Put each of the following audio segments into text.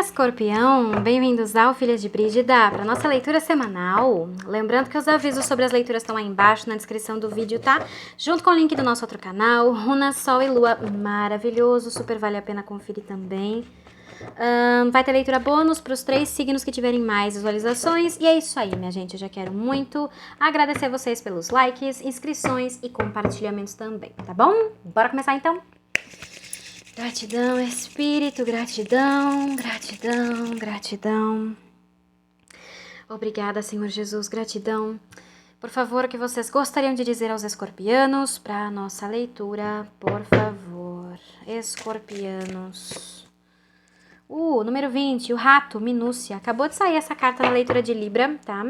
Escorpião, bem-vindos ao Filhas de Brígida para nossa leitura semanal. Lembrando que os avisos sobre as leituras estão aí embaixo na descrição do vídeo, tá? Junto com o link do nosso outro canal, Runa, Sol e Lua, maravilhoso, super vale a pena conferir também. Vai ter leitura bônus para os 3 signos que tiverem mais visualizações. E é isso aí, minha gente. Eu já quero muito agradecer vocês pelos likes, inscrições e compartilhamentos também, tá bom? Bora começar então? Gratidão, Espírito, gratidão, gratidão, gratidão. Obrigada, Senhor Jesus, gratidão. Por favor, o que vocês gostariam de dizer aos escorpianos para a nossa leitura, por favor. Escorpianos. Número 20, o rato, minúcia. Acabou de sair essa carta na leitura de Libra, tá?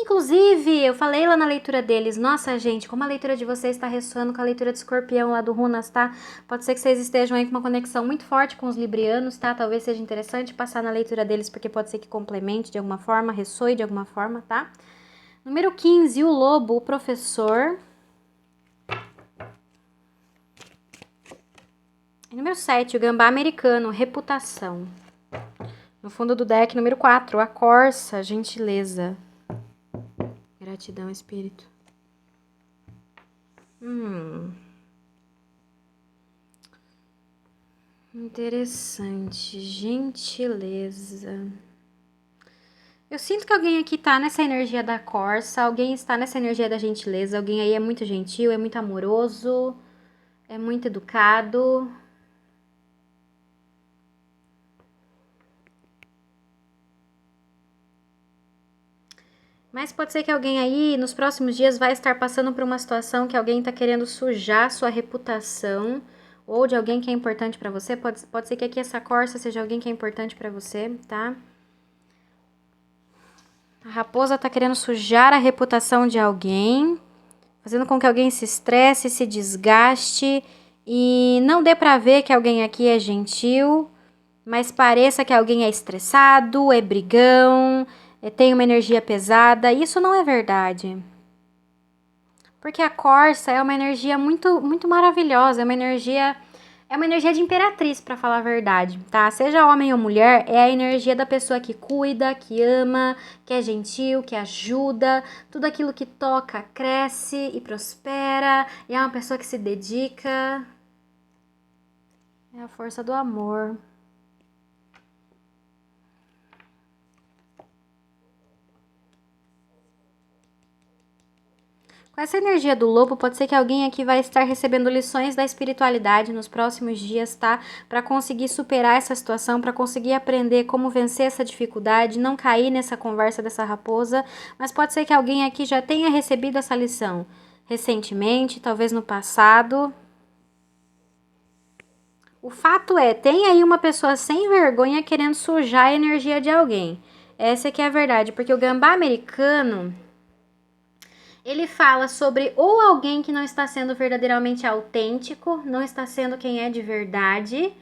Inclusive, eu falei lá na leitura deles, nossa, gente, como a leitura de vocês está ressoando com a leitura de Escorpião lá do Runas, tá? Pode ser que vocês estejam aí com uma conexão muito forte com os librianos, tá? Talvez seja interessante passar na leitura deles, porque pode ser que complemente de alguma forma, ressoe de alguma forma, tá? Número 15, o lobo, o professor. E número 7, o gambá americano, reputação. No fundo do deck, número 4, a corça, gentileza. Gratidão, Espírito. Interessante. Gentileza. Eu sinto que alguém aqui tá nessa energia da corça, alguém está nessa energia da gentileza, alguém aí é muito gentil, é muito amoroso, é muito educado. Mas pode ser que alguém aí, nos próximos dias, vai estar passando por uma situação que alguém está querendo sujar sua reputação, ou de alguém que é importante para você. Pode ser que aqui essa corça seja alguém que é importante para você, tá? A raposa está querendo sujar a reputação de alguém, fazendo com que alguém se estresse, se desgaste e não dê para ver que alguém aqui é gentil, mas pareça que alguém é estressado, é brigão, tem uma energia pesada. Isso não é verdade. Porque a corça é uma energia muito, muito maravilhosa, é uma energia de imperatriz, para falar a verdade, tá? Seja homem ou mulher, é a energia da pessoa que cuida, que ama, que é gentil, que ajuda, tudo aquilo que toca cresce e prospera, e é uma pessoa que se dedica. É a força do amor. Com essa energia do lobo, pode ser que alguém aqui vai estar recebendo lições da espiritualidade nos próximos dias, tá? Para conseguir superar essa situação, para conseguir aprender como vencer essa dificuldade, não cair nessa conversa dessa raposa. Mas pode ser que alguém aqui já tenha recebido essa lição recentemente, talvez no passado. O fato é, tem aí uma pessoa sem vergonha querendo sujar a energia de alguém. Essa aqui é a verdade, porque o gambá americano, ele fala sobre ou alguém que não está sendo verdadeiramente autêntico, não está sendo quem é de verdade,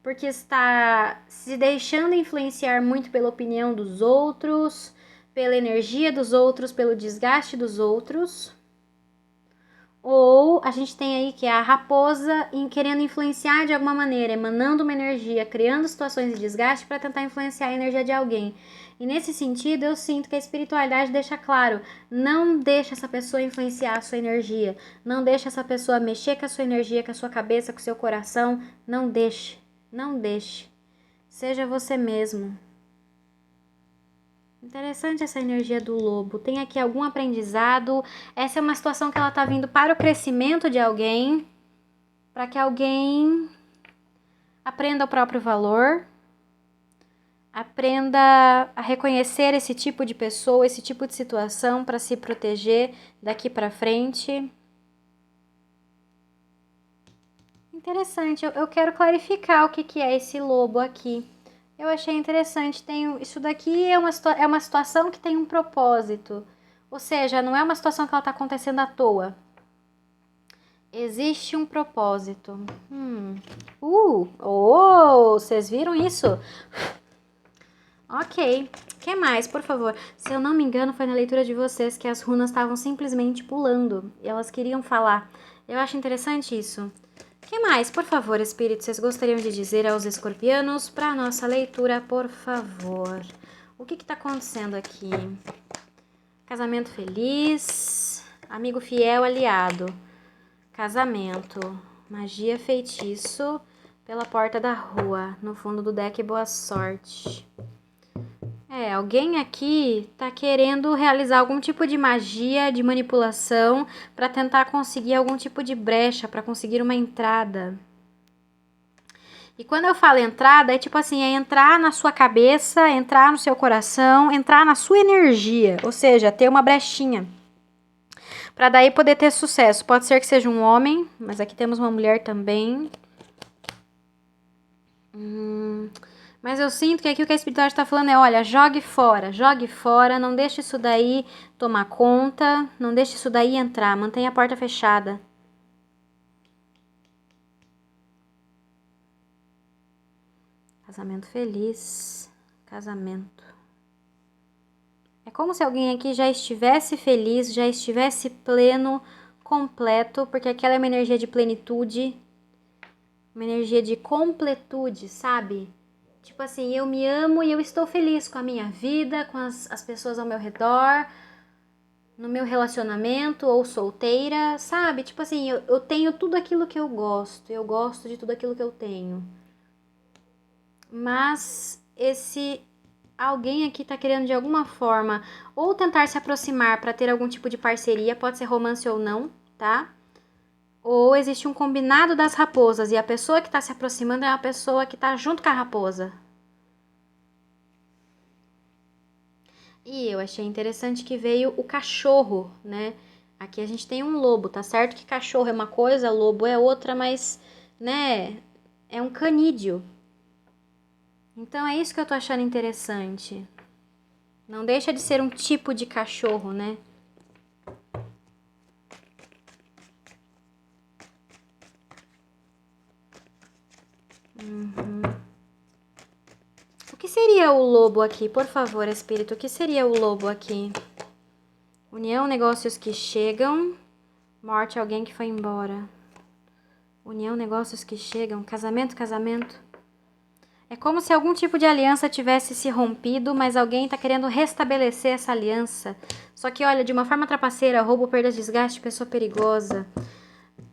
porque está se deixando influenciar muito pela opinião dos outros, pela energia dos outros, pelo desgaste dos outros. Ou a gente tem aí que é a raposa querendo influenciar de alguma maneira, emanando uma energia, criando situações de desgaste para tentar influenciar a energia de alguém. E nesse sentido, eu sinto que a espiritualidade deixa claro, não deixa essa pessoa influenciar a sua energia, não deixa essa pessoa mexer com a sua energia, com a sua cabeça, com o seu coração, não deixe, não deixe. Seja você mesmo. Interessante essa energia do lobo. Tem aqui algum aprendizado. Essa é uma situação que ela tá vindo para o crescimento de alguém, para que alguém aprenda o próprio valor, aprenda a reconhecer esse tipo de pessoa, esse tipo de situação para se proteger daqui para frente. Interessante. Eu quero clarificar o que é esse lobo aqui. Eu achei interessante, isso daqui é uma situação que tem um propósito, ou seja, não é uma situação que ela está acontecendo à toa. Existe um propósito. Vocês viram isso? Ok, o que mais, por favor? Se eu não me engano, foi na leitura de vocês que as runas estavam simplesmente pulando, e elas queriam falar. Eu acho interessante isso. O que mais, por favor, espírito, vocês gostariam de dizer aos escorpianos para nossa leitura, por favor? O que está acontecendo aqui? Casamento feliz, amigo fiel, aliado. Casamento, magia, feitiço, pela porta da rua. No fundo do deck, boa sorte. Alguém aqui tá querendo realizar algum tipo de magia, de manipulação, para tentar conseguir algum tipo de brecha, para conseguir uma entrada. E quando eu falo entrada, é tipo assim, é entrar na sua cabeça, entrar no seu coração, entrar na sua energia, ou seja, ter uma brechinha. Para daí poder ter sucesso. Pode ser que seja um homem, mas aqui temos uma mulher também. Mas eu sinto que aqui o que a espiritualidade está falando é, olha, jogue fora, não deixe isso daí tomar conta, não deixe isso daí entrar, mantenha a porta fechada. Casamento feliz, casamento. É como se alguém aqui já estivesse feliz, já estivesse pleno, completo, porque aquela é uma energia de plenitude, uma energia de completude, sabe? Tipo assim, eu me amo e eu estou feliz com a minha vida, com as pessoas ao meu redor, no meu relacionamento ou solteira, sabe? Tipo assim, eu tenho tudo aquilo que eu gosto de tudo aquilo que eu tenho. Mas esse alguém aqui tá querendo de alguma forma ou tentar se aproximar para ter algum tipo de parceria, pode ser romance ou não, tá? Ou existe um combinado das raposas e a pessoa que tá se aproximando é a pessoa que tá junto com a raposa. E eu achei interessante que veio o cachorro, né? Aqui a gente tem um lobo, tá certo que cachorro é uma coisa, lobo é outra, mas, né, é um canídeo. Então é isso que eu tô achando interessante. Não deixa de ser um tipo de cachorro, né? O que seria o lobo aqui? Por favor, espírito, o que seria o lobo aqui? União, negócios que chegam. Morte, alguém que foi embora. União, negócios que chegam. Casamento, casamento. É como se algum tipo de aliança tivesse se rompido, mas alguém tá querendo restabelecer essa aliança. Só que, olha, de uma forma trapaceira, roubo, perda, desgaste, pessoa perigosa.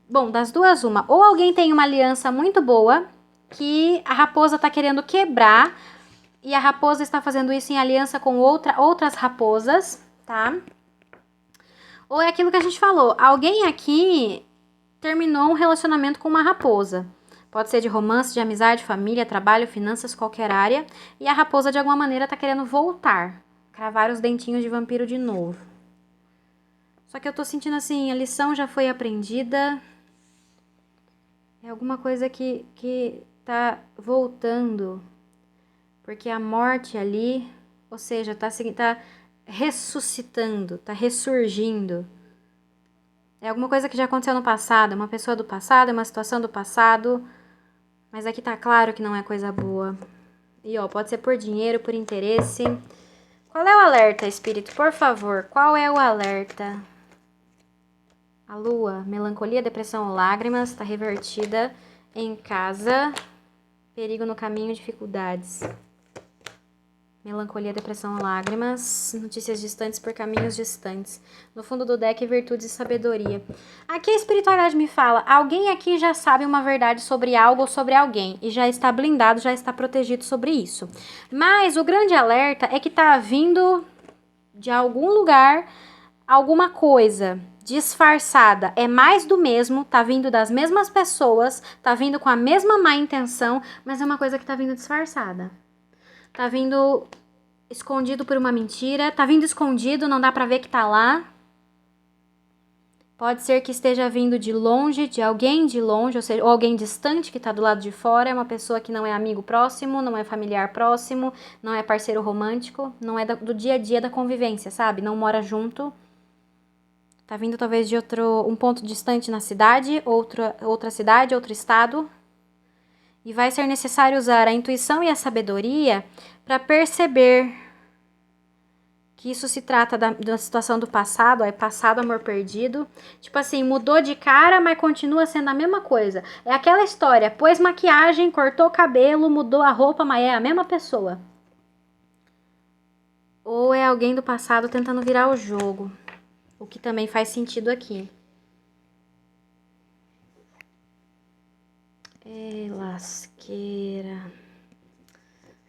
Bom, das duas, uma. Ou alguém tem uma aliança muito boa, que a raposa tá querendo quebrar, e a raposa está fazendo isso em aliança com outras raposas, tá? Ou é aquilo que a gente falou, alguém aqui terminou um relacionamento com uma raposa. Pode ser de romance, de amizade, família, trabalho, finanças, qualquer área. E a raposa, de alguma maneira, tá querendo voltar. Cravar os dentinhos de vampiro de novo. Só que eu tô sentindo assim, a lição já foi aprendida. É alguma coisa que tá voltando. Porque a morte ali, ou seja, tá ressuscitando, tá ressurgindo. É alguma coisa que já aconteceu no passado, é uma pessoa do passado, é uma situação do passado. Mas aqui tá claro que não é coisa boa. E ó, pode ser por dinheiro, por interesse. Qual é o alerta, espírito? Por favor, qual é o alerta? A lua, melancolia, depressão ou lágrimas, tá revertida em casa. Perigo no caminho, dificuldades. Melancolia, depressão, lágrimas, notícias distantes por caminhos distantes. No fundo do deck, virtudes e sabedoria. Aqui a espiritualidade me fala, alguém aqui já sabe uma verdade sobre algo ou sobre alguém e já está blindado, já está protegido sobre isso. Mas o grande alerta é que tá vindo de algum lugar alguma coisa disfarçada. É mais do mesmo, tá vindo das mesmas pessoas, tá vindo com a mesma má intenção, mas é uma coisa que tá vindo disfarçada. Tá vindo escondido por uma mentira. Tá vindo escondido, não dá pra ver que tá lá. Pode ser que esteja vindo de longe, de alguém de longe, ou seja, ou alguém distante que tá do lado de fora. É uma pessoa que não é amigo próximo, não é familiar próximo, não é parceiro romântico, não é do dia a dia da convivência, sabe? Não mora junto. Tá vindo talvez de um ponto distante na cidade, outra cidade, outro estado. E vai ser necessário usar a intuição e a sabedoria para perceber que isso se trata da situação do passado, ó, é passado, amor perdido. Tipo assim, mudou de cara, mas continua sendo a mesma coisa. É aquela história, pôs maquiagem, cortou o cabelo, mudou a roupa, mas é a mesma pessoa. Ou é alguém do passado tentando virar o jogo, o que também faz sentido aqui. Lasqueira.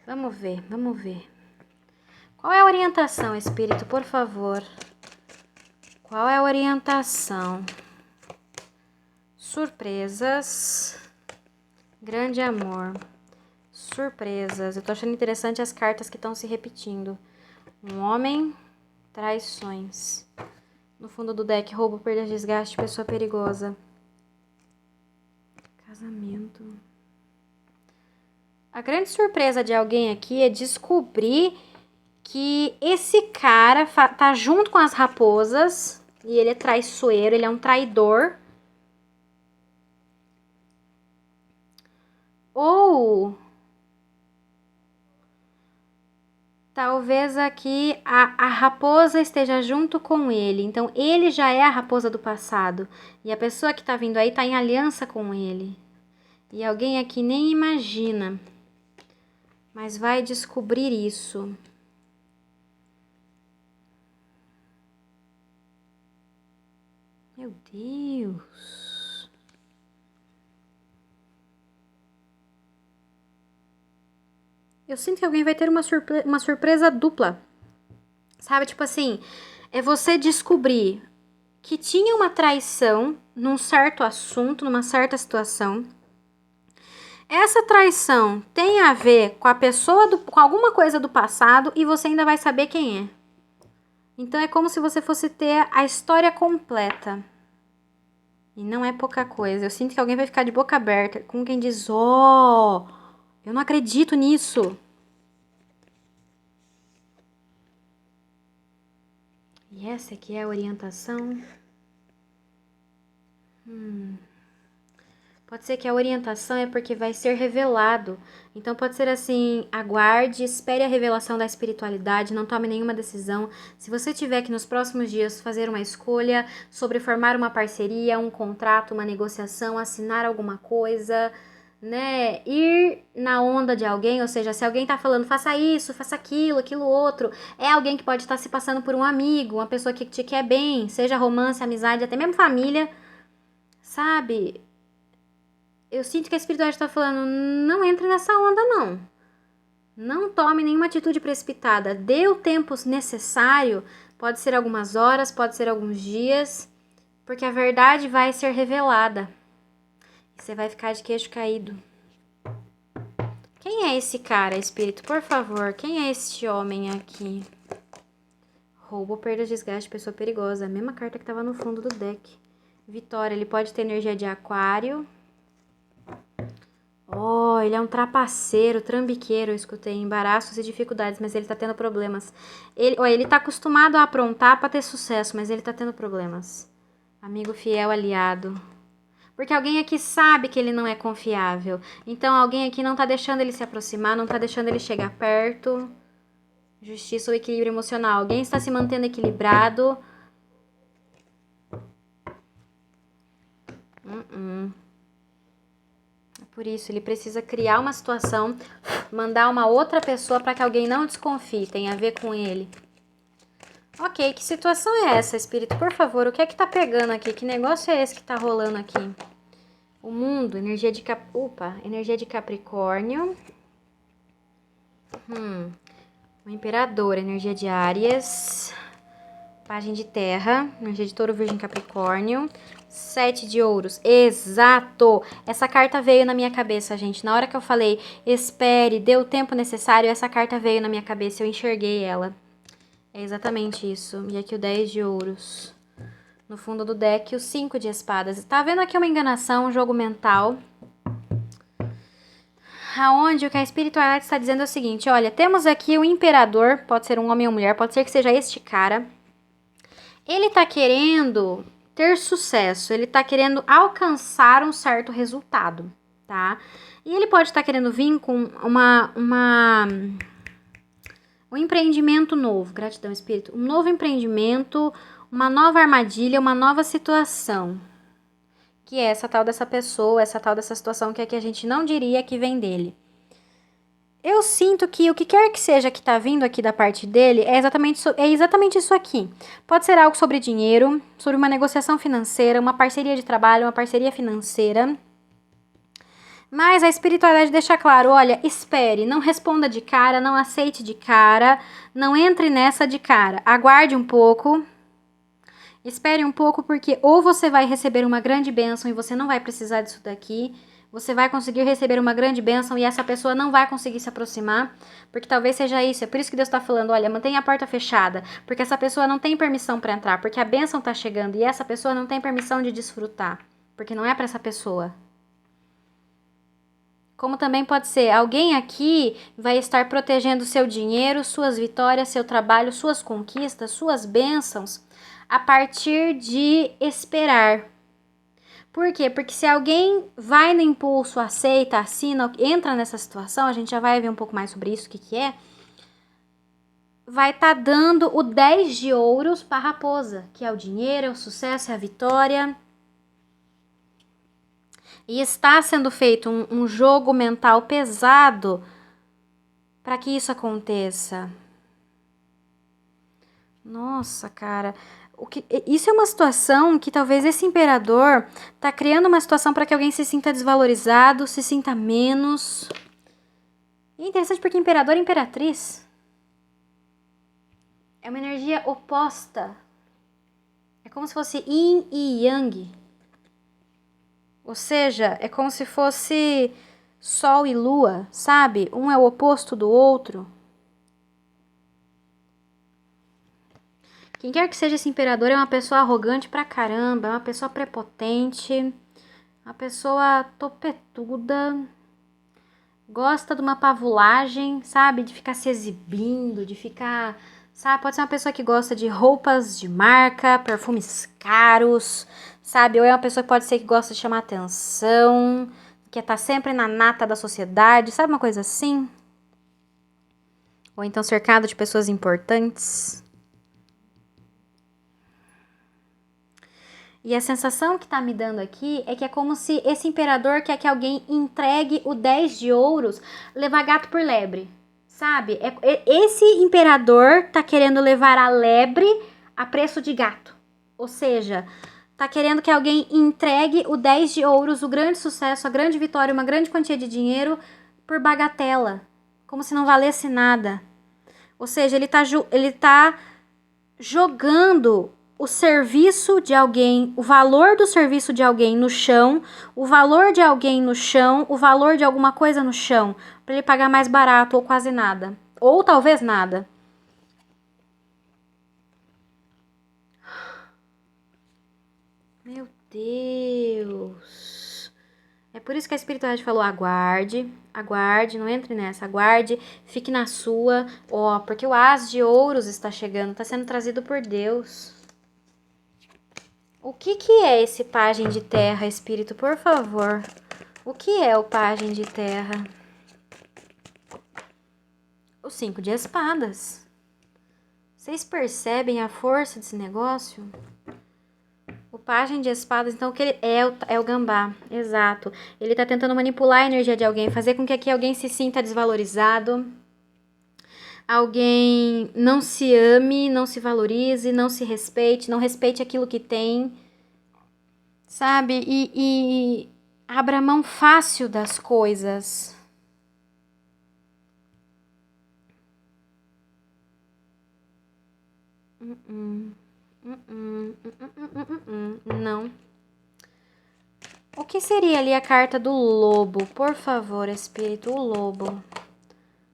Vamos ver, vamos ver. Qual é a orientação, espírito, por favor? Qual é a orientação? Surpresas. Grande amor. Surpresas. Eu tô achando interessante as cartas que estão se repetindo. Um homem, traições. No fundo do deck, roubo, perda, desgaste, pessoa perigosa. Casamento. A grande surpresa de alguém aqui é descobrir que esse cara tá junto com as raposas e ele é traiçoeiro, ele é um traidor. Ou talvez aqui a raposa esteja junto com ele. Então ele já é a raposa do passado e a pessoa que tá vindo aí tá em aliança com ele. E alguém aqui nem imagina, mas vai descobrir isso. Meu Deus. Eu sinto que alguém vai ter uma surpresa dupla. Sabe, tipo assim, é você descobrir que tinha uma traição num certo assunto, numa certa situação. Essa traição tem a ver com a pessoa, com alguma coisa do passado e você ainda vai saber quem é. Então é como se você fosse ter a história completa. E não é pouca coisa. Eu sinto que alguém vai ficar de boca aberta, com quem diz, ó, eu não acredito nisso. E essa aqui é a orientação. Pode ser que a orientação é porque vai ser revelado. Então pode ser assim, aguarde, espere a revelação da espiritualidade, não tome nenhuma decisão. Se você tiver que nos próximos dias fazer uma escolha sobre formar uma parceria, um contrato, uma negociação, assinar alguma coisa, né? Ir na onda de alguém, ou seja, se alguém tá falando faça isso, faça aquilo, aquilo outro, é alguém que pode estar se passando por um amigo, uma pessoa que te quer bem, seja romance, amizade, até mesmo família, sabe? Eu sinto que a espiritualidade está falando, não entre nessa onda, não. Não tome nenhuma atitude precipitada. Dê o tempo necessário. Pode ser algumas horas, pode ser alguns dias. Porque a verdade vai ser revelada. E você vai ficar de queixo caído. Quem é esse cara, espírito? Por favor, quem é este homem aqui? Roubo, perda, desgaste, pessoa perigosa. A mesma carta que estava no fundo do deck. Vitória, ele pode ter energia de aquário. Oh, ele é um trapaceiro, trambiqueiro, eu escutei, embaraços e dificuldades, mas ele tá tendo problemas. Ele tá acostumado a aprontar pra ter sucesso, mas ele tá tendo problemas. Amigo fiel, aliado. Porque alguém aqui sabe que ele não é confiável. Então alguém aqui não tá deixando ele se aproximar, não tá deixando ele chegar perto. Justiça ou equilíbrio emocional. Alguém está se mantendo equilibrado. Por isso, ele precisa criar uma situação, mandar uma outra pessoa para que alguém não desconfie, tem a ver com ele. Ok, que situação é essa, espírito? Por favor, o que é que tá pegando aqui? Que negócio é esse que tá rolando aqui? O mundo, energia de energia de Capricórnio. O imperador, energia de Áries. Pagem de terra, energia de Touro, Virgem, Capricórnio. 7 de ouros, exato! Essa carta veio na minha cabeça, gente. Na hora que eu falei, espere, dê o tempo necessário, essa carta veio na minha cabeça, eu enxerguei ela. É exatamente isso. E aqui o 10 de ouros. No fundo do deck, o 5 de espadas. Tá vendo aqui uma enganação, um jogo mental. Aonde o que a espiritualidade está dizendo é o seguinte, olha, temos aqui o imperador, pode ser um homem ou mulher, pode ser que seja este cara. Ele tá querendo ter sucesso, ele tá querendo alcançar um certo resultado, tá? E ele pode estar querendo vir com uma Um empreendimento novo, gratidão, espírito. Um novo empreendimento, uma nova armadilha, uma nova situação. Que é essa tal dessa pessoa, essa tal dessa situação que aqui a gente não diria que vem dele. Eu sinto que o que quer que seja que tá vindo aqui da parte dele é exatamente isso aqui. Pode ser algo sobre dinheiro, sobre uma negociação financeira, uma parceria de trabalho, uma parceria financeira. Mas a espiritualidade deixa claro, olha, espere, não responda de cara, não aceite de cara, não entre nessa de cara. Aguarde um pouco, espere um pouco, porque ou você vai receber uma grande bênção e você não vai precisar disso daqui, você vai conseguir receber uma grande bênção e essa pessoa não vai conseguir se aproximar, porque talvez seja isso. É por isso que Deus está falando, olha, mantenha a porta fechada, porque essa pessoa não tem permissão para entrar, porque a bênção está chegando e essa pessoa não tem permissão de desfrutar, porque não é para essa pessoa. Como também pode ser, alguém aqui vai estar protegendo seu dinheiro, suas vitórias, seu trabalho, suas conquistas, suas bênçãos, a partir de esperar. Por quê? Porque se alguém vai no impulso, aceita, assina, entra nessa situação, a gente já vai ver um pouco mais sobre isso, o que é, vai estar dando o 10 de ouros para a raposa, que é o dinheiro, é o sucesso, é a vitória. E está sendo feito um jogo mental pesado para que isso aconteça. Nossa, cara, isso é uma situação que talvez esse imperador tá criando uma situação para que alguém se sinta desvalorizado, se sinta menos. E é interessante porque imperador e imperatriz é uma energia oposta. É como se fosse yin e yang. Ou seja, é como se fosse sol e lua, sabe? Um é o oposto do outro. Quem quer que seja esse imperador é uma pessoa arrogante pra caramba, é uma pessoa prepotente, uma pessoa topetuda, gosta de uma pavulagem, sabe? De ficar se exibindo, de ficar, sabe? Pode ser uma pessoa que gosta de roupas de marca, perfumes caros, sabe? Ou é uma pessoa que pode ser que gosta de chamar atenção, que tá sempre na nata da sociedade, sabe uma coisa assim? Ou então cercado de pessoas importantes. E a sensação que tá me dando aqui é que é como se esse imperador quer que alguém entregue o 10 de ouros, levar gato por lebre, sabe? Esse imperador tá querendo levar a lebre a preço de gato. Ou seja, tá querendo que alguém entregue o 10 de ouros, o grande sucesso, a grande vitória, uma grande quantia de dinheiro por bagatela, como se não valesse nada. Ou seja, ele tá jogando o serviço de alguém, o valor do serviço de alguém no chão, o valor de alguém no chão, o valor de alguma coisa no chão, para ele pagar mais barato ou quase nada, ou talvez nada. Meu Deus. É por isso que a espiritualidade falou: aguarde, aguarde, não entre nessa, aguarde, fique na sua, ó, porque o As de Ouros está chegando, está sendo trazido por Deus. O que é esse pajem de terra, espírito, por favor? O que é o pajem de terra? O 5 de espadas. Vocês percebem a força desse negócio? O pajem de espadas, então, que ele é o gambá, exato. Ele tá tentando manipular a energia de alguém, fazer com que aqui alguém se sinta desvalorizado. Alguém não se ame, não se valorize, não se respeite, não respeite aquilo que tem, sabe? E abra mão fácil das coisas. Não. O que seria ali a carta do lobo? Por favor, espírito, o lobo.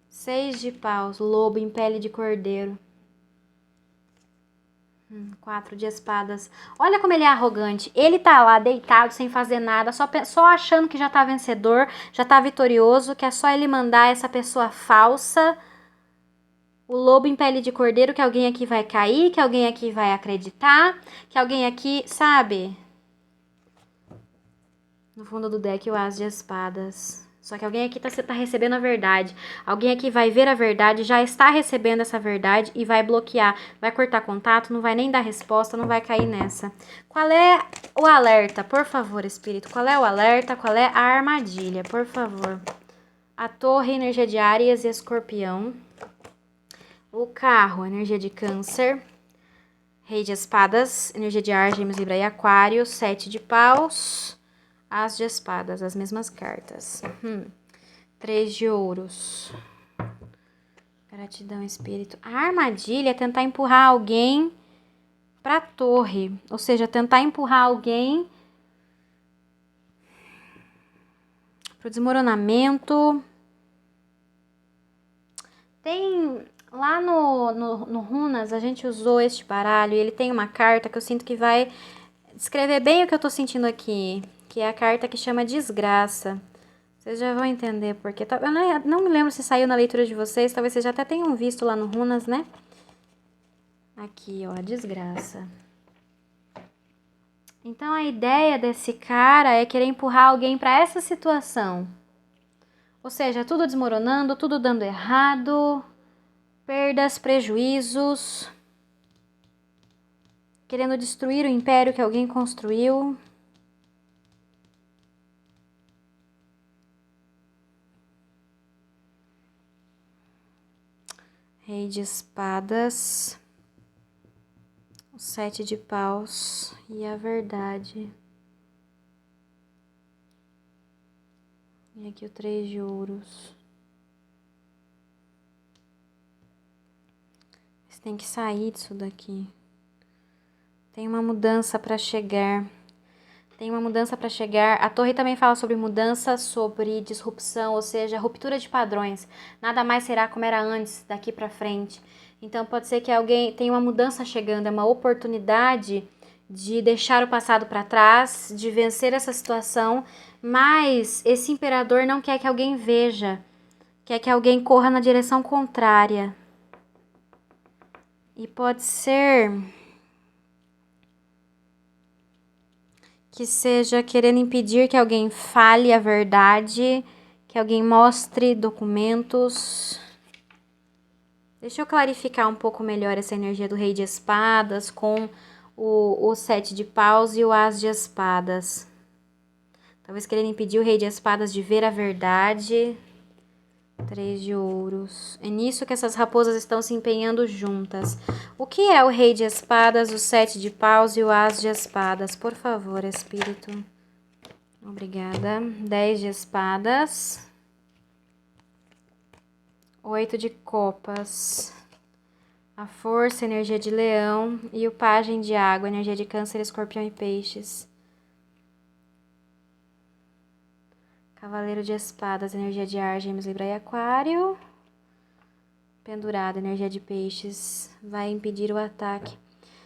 6 de paus, lobo em pele de cordeiro. 4 de espadas. Olha como ele é arrogante. Ele tá lá deitado sem fazer nada, só achando que já tá vencedor, já tá vitorioso, que é só ele mandar essa pessoa falsa, o lobo em pele de cordeiro, que alguém aqui vai cair, que alguém aqui vai acreditar, que alguém aqui, sabe? No fundo do deck, o As de espadas. Só que alguém aqui tá recebendo a verdade. Alguém aqui vai ver a verdade, já está recebendo essa verdade e vai bloquear. Vai cortar contato, não vai nem dar resposta, não vai cair nessa. Qual é o alerta? Por favor, Espírito. Qual é o alerta? Qual é a armadilha? Por favor. A torre, energia de Áries e Escorpião. O carro, energia de Câncer. Rei de espadas, energia de Ar, Gêmeos, Libra e Aquário. 7 de paus. As de espadas, as mesmas cartas. 3 de ouros. Gratidão, Espírito. A armadilha é tentar empurrar alguém pra torre. Ou seja, tentar empurrar alguém pro desmoronamento. Tem... Lá no Runas, a gente usou este baralho e ele tem uma carta que eu sinto que vai descrever bem o que eu tô sentindo aqui. Que é a carta que chama Desgraça. Vocês já vão entender porque. Eu não me lembro se saiu na leitura de vocês. Talvez vocês já até tenham visto lá no Runas, né? Aqui, ó, a desgraça. Então a ideia desse cara é querer empurrar alguém para essa situação. Ou seja, tudo desmoronando, tudo dando errado. Perdas, prejuízos. Querendo destruir o império que alguém construiu. Rei de espadas. O 7 de paus. E a verdade. E aqui o 3 de ouros. Você tem que sair disso daqui. Tem uma mudança para chegar. Tem uma mudança para chegar. A torre também fala sobre mudança, sobre disrupção, ou seja, ruptura de padrões. Nada mais será como era antes, daqui para frente. Então pode ser que alguém tenha uma mudança chegando, é uma oportunidade de deixar o passado para trás, de vencer essa situação, mas esse imperador não quer que alguém veja, quer que alguém corra na direção contrária. E pode ser que seja querendo impedir que alguém fale a verdade, que alguém mostre documentos. Deixa eu clarificar um pouco melhor essa energia do Rei de Espadas com o 7 de paus e o As de Espadas. Talvez querendo impedir o Rei de Espadas de ver a verdade. 3 de ouros. É nisso que essas raposas estão se empenhando juntas. O que é o Rei de Espadas, o 7 de paus e o As de Espadas? Por favor, Espírito. Obrigada. 10 de espadas. 8 de copas. A força, energia de leão. E o pajem de água, energia de Câncer, Escorpião e Peixes. Cavaleiro de espadas, energia de Ar, Gêmeos, Libra e Aquário. Pendurado, energia de Peixes. Vai impedir o ataque.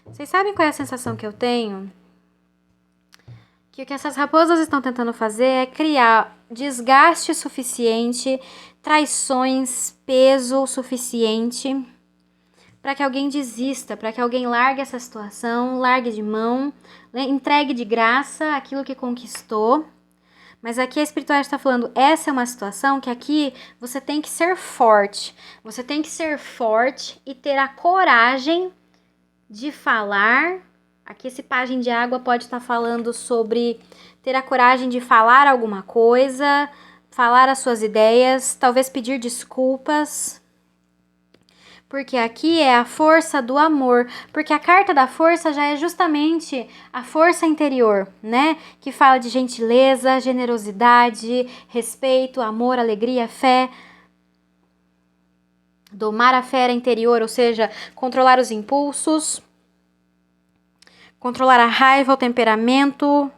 Vocês sabem qual é a sensação que eu tenho? Que o que essas raposas estão tentando fazer é criar desgaste suficiente, traições, peso suficiente para que alguém desista, para que alguém largue essa situação, largue de mão, entregue de graça aquilo que conquistou. Mas aqui a espiritualidade está falando, essa é uma situação que aqui você tem que ser forte. Você tem que ser forte e ter a coragem de falar. Aqui esse pajem de água pode estar falando sobre ter a coragem de falar alguma coisa, falar as suas ideias, talvez pedir desculpas. Porque aqui é a força do amor, porque a carta da força já é justamente a força interior, né? Que fala de gentileza, generosidade, respeito, amor, alegria, fé. Domar a fera interior, ou seja, controlar os impulsos, controlar a raiva, o temperamento,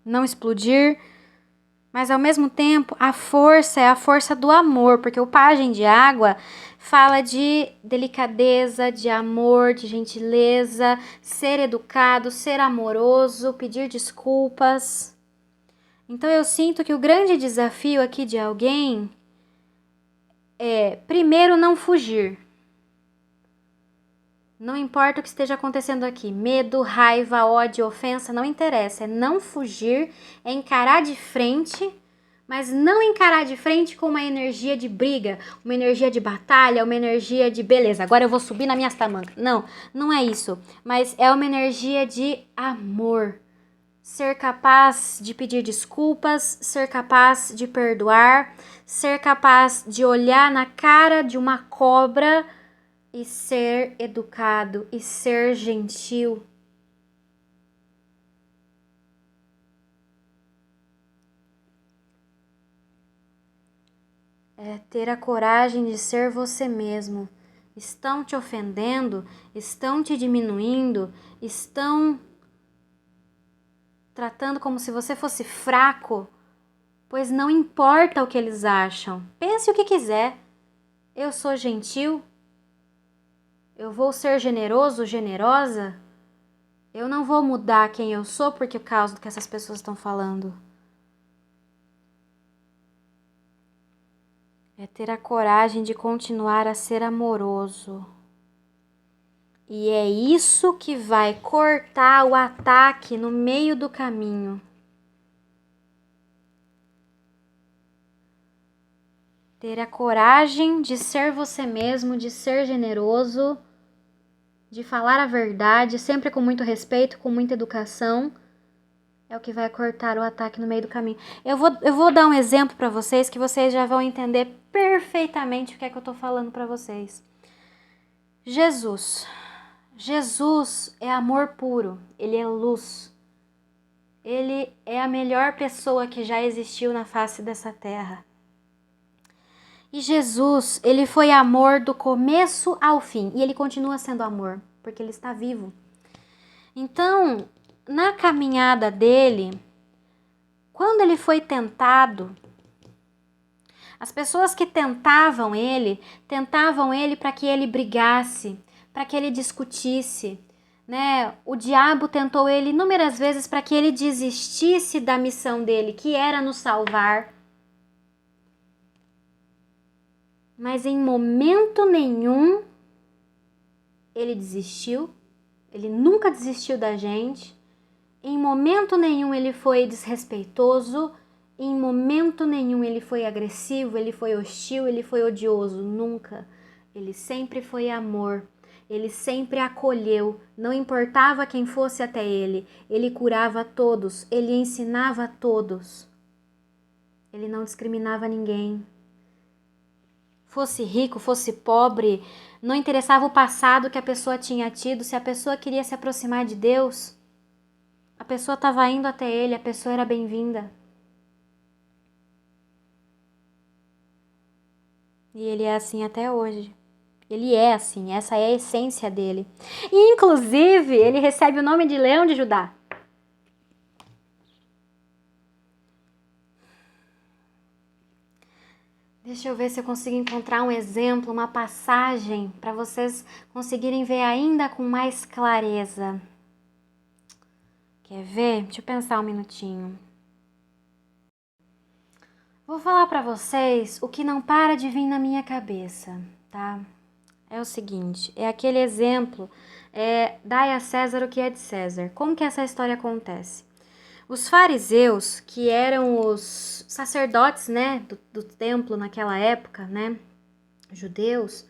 não explodir. Mas ao mesmo tempo, a força é a força do amor, porque o pajem de água fala de delicadeza, de amor, de gentileza, ser educado, ser amoroso, pedir desculpas. Então eu sinto que o grande desafio aqui de alguém é, primeiro, não fugir. Não importa o que esteja acontecendo aqui, medo, raiva, ódio, ofensa, não interessa. É não fugir, é encarar de frente, mas não encarar de frente com uma energia de briga, uma energia de batalha, uma energia de beleza, agora eu vou subir na minha tamanca. Não, não é isso, mas é uma energia de amor. Ser capaz de pedir desculpas, ser capaz de perdoar, ser capaz de olhar na cara de uma cobra e ser educado e ser gentil. É ter a coragem de ser você mesmo. Estão te ofendendo, estão te diminuindo, estão tratando como se você fosse fraco, pois não importa o que eles acham. Pense o que quiser. Eu sou gentil? Eu vou ser generoso, generosa? Eu não vou mudar quem eu sou por causa do que essas pessoas estão falando. É ter a coragem de continuar a ser amoroso. E é isso que vai cortar o ataque no meio do caminho. Ter a coragem de ser você mesmo, de ser generoso, de falar a verdade, sempre com muito respeito, com muita educação, é o que vai cortar o ataque no meio do caminho. Eu vou dar um exemplo para vocês que vocês já vão entender perfeitamente o que é que eu tô falando para vocês. Jesus é amor puro, ele é luz. Ele é a melhor pessoa que já existiu na face dessa terra. E Jesus, ele foi amor do começo ao fim. E ele continua sendo amor, porque ele está vivo. Então, na caminhada dele, quando ele foi tentado, as pessoas que tentavam ele para que ele brigasse, para que ele discutisse, né? O diabo tentou ele inúmeras vezes para que ele desistisse da missão dele, que era nos salvar. Mas em momento nenhum ele desistiu, ele nunca desistiu da gente, em momento nenhum ele foi desrespeitoso, em momento nenhum ele foi agressivo, ele foi hostil, ele foi odioso, nunca. Ele sempre foi amor, ele sempre acolheu, não importava quem fosse até ele curava todos, ele ensinava a todos, ele não discriminava ninguém. Fosse rico, fosse pobre, não interessava o passado que a pessoa tinha tido, se a pessoa queria se aproximar de Deus, a pessoa estava indo até ele, a pessoa era bem-vinda. E ele é assim até hoje. Ele é assim, essa é a essência dele. E, inclusive, ele recebe o nome de Leão de Judá. Deixa eu ver se eu consigo encontrar um exemplo, uma passagem, para vocês conseguirem ver ainda com mais clareza. Quer ver? Deixa eu pensar um minutinho. Vou falar para vocês o que não para de vir na minha cabeça, tá? É o seguinte, é aquele exemplo, dai a César o que é de César. Como que essa história acontece? Os fariseus, que eram os sacerdotes, né, do templo naquela época, né, judeus,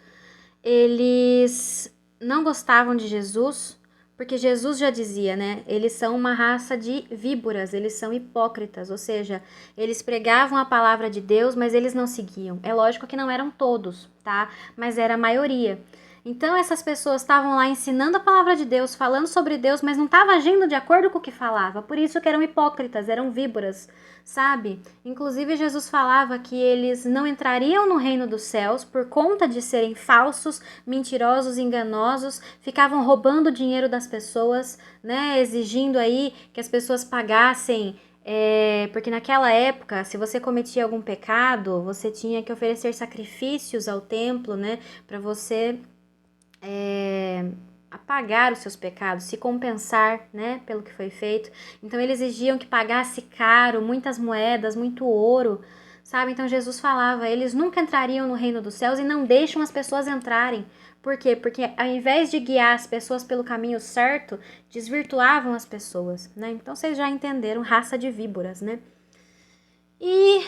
eles não gostavam de Jesus, porque Jesus já dizia, né, eles são uma raça de víboras, eles são hipócritas, ou seja, eles pregavam a palavra de Deus, mas eles não seguiam. É lógico que não eram todos, tá? Mas era a maioria. Então essas pessoas estavam lá ensinando a palavra de Deus, falando sobre Deus, mas não estavam agindo de acordo com o que falava. Por isso que eram hipócritas, eram víboras, sabe? Inclusive Jesus falava que eles não entrariam no reino dos céus por conta de serem falsos, mentirosos, enganosos, ficavam roubando o dinheiro das pessoas, né? Exigindo aí que as pessoas pagassem. Porque naquela época, se você cometia algum pecado, você tinha que oferecer sacrifícios ao templo, né? Para você apagar os seus pecados, se compensar, né, pelo que foi feito. Então eles exigiam que pagasse caro, muitas moedas, muito ouro, sabe? Então Jesus falava, eles nunca entrariam no reino dos céus e não deixam as pessoas entrarem. Por quê? Porque ao invés de guiar as pessoas pelo caminho certo, desvirtuavam as pessoas, né? Então vocês já entenderam, raça de víboras, né? E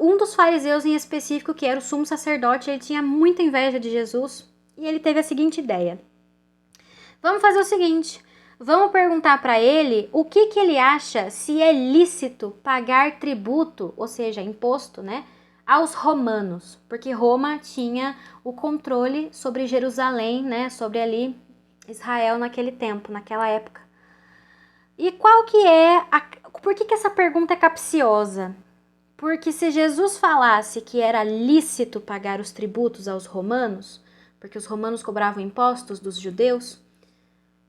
um dos fariseus em específico, que era o sumo sacerdote, ele tinha muita inveja de Jesus e ele teve a seguinte ideia: vamos fazer o seguinte, vamos perguntar para ele o que ele acha se é lícito pagar tributo, ou seja, imposto, né, aos romanos, porque Roma tinha o controle sobre Jerusalém, né, sobre ali Israel naquele tempo, naquela época. E qual que é por que essa pergunta é capciosa? Porque se Jesus falasse que era lícito pagar os tributos aos romanos, porque os romanos cobravam impostos dos judeus,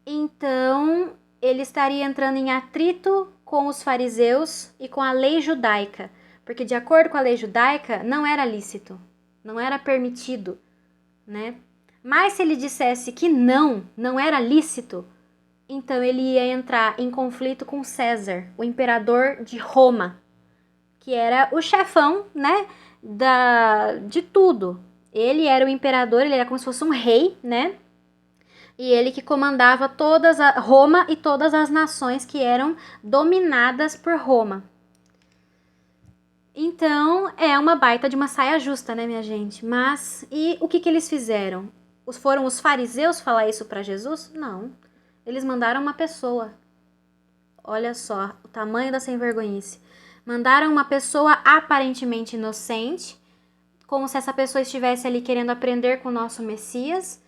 então ele estaria entrando em atrito com os fariseus e com a lei judaica, porque de acordo com a lei judaica não era lícito, não era permitido, né? Mas se ele dissesse que não era lícito, então ele ia entrar em conflito com César, o imperador de Roma, que era o chefão, né, de tudo. Ele era o imperador, ele era como se fosse um rei, né? E ele que comandava Roma e todas as nações que eram dominadas por Roma. Então, é uma baita de uma saia justa, né, minha gente? Mas, e o que eles fizeram? Foram os fariseus falar isso para Jesus? Não. Eles mandaram uma pessoa. Olha só, o tamanho da sem-vergonhice. Mandaram uma pessoa aparentemente inocente, como se essa pessoa estivesse ali querendo aprender com o nosso Messias.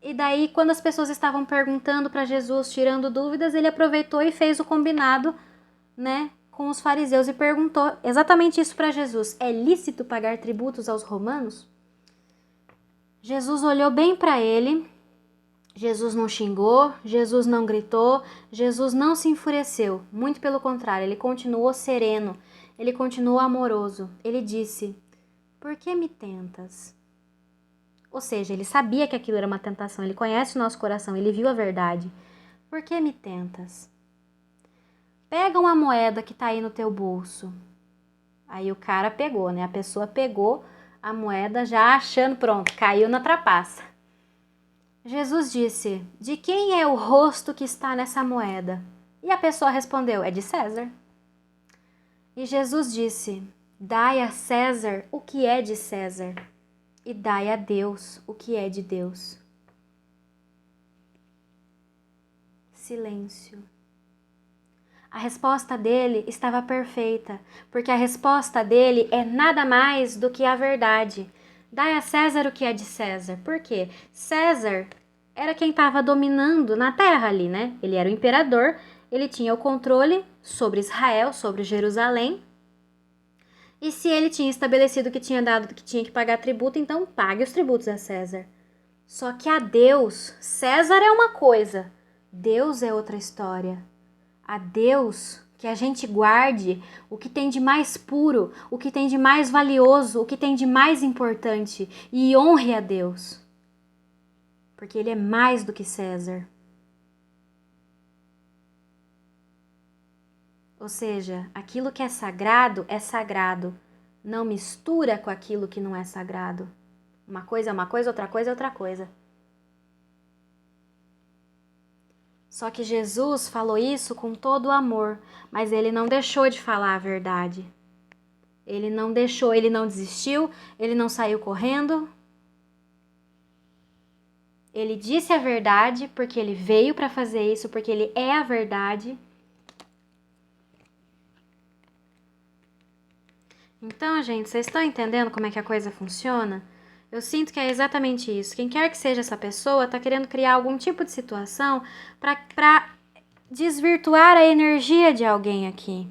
E daí, quando as pessoas estavam perguntando para Jesus, tirando dúvidas, ele aproveitou e fez o combinado, né, com os fariseus e perguntou exatamente isso para Jesus: é lícito pagar tributos aos romanos? Jesus olhou bem para ele. Jesus não xingou, Jesus não gritou, Jesus não se enfureceu. Muito pelo contrário, ele continuou sereno, ele continuou amoroso. Ele disse: por que me tentas? Ou seja, ele sabia que aquilo era uma tentação, ele conhece o nosso coração, ele viu a verdade. Por que me tentas? Pega uma moeda que tá aí no teu bolso. Aí o cara pegou, né? A pessoa pegou a moeda já achando, pronto, caiu na trapaça. Jesus disse: de quem é o rosto que está nessa moeda? E a pessoa respondeu: é de César. E Jesus disse: dai a César o que é de César, e dai a Deus o que é de Deus. Silêncio. A resposta dele estava perfeita, porque a resposta dele é nada mais do que a verdade. Dai a César o que é de César. Por quê? César era quem estava dominando na terra ali, né? Ele era o imperador, ele tinha o controle sobre Israel, sobre Jerusalém. E se ele tinha estabelecido que tinha dado que tinha que pagar tributo, então pague os tributos a César. Só que a Deus, César é uma coisa, Deus é outra história. A Deus que a gente guarde o que tem de mais puro, o que tem de mais valioso, o que tem de mais importante, e honre a Deus, porque Ele é mais do que César. Ou seja, aquilo que é sagrado, não mistura com aquilo que não é sagrado. Uma coisa é uma coisa, outra coisa é outra coisa. Só que Jesus falou isso com todo o amor, mas ele não deixou de falar a verdade. Ele não deixou, ele não desistiu, ele não saiu correndo. Ele disse a verdade porque ele veio para fazer isso, porque ele é a verdade. Então, gente, vocês estão entendendo como é que a coisa funciona? Eu sinto que é exatamente isso. Quem quer que seja essa pessoa está querendo criar algum tipo de situação para desvirtuar a energia de alguém aqui.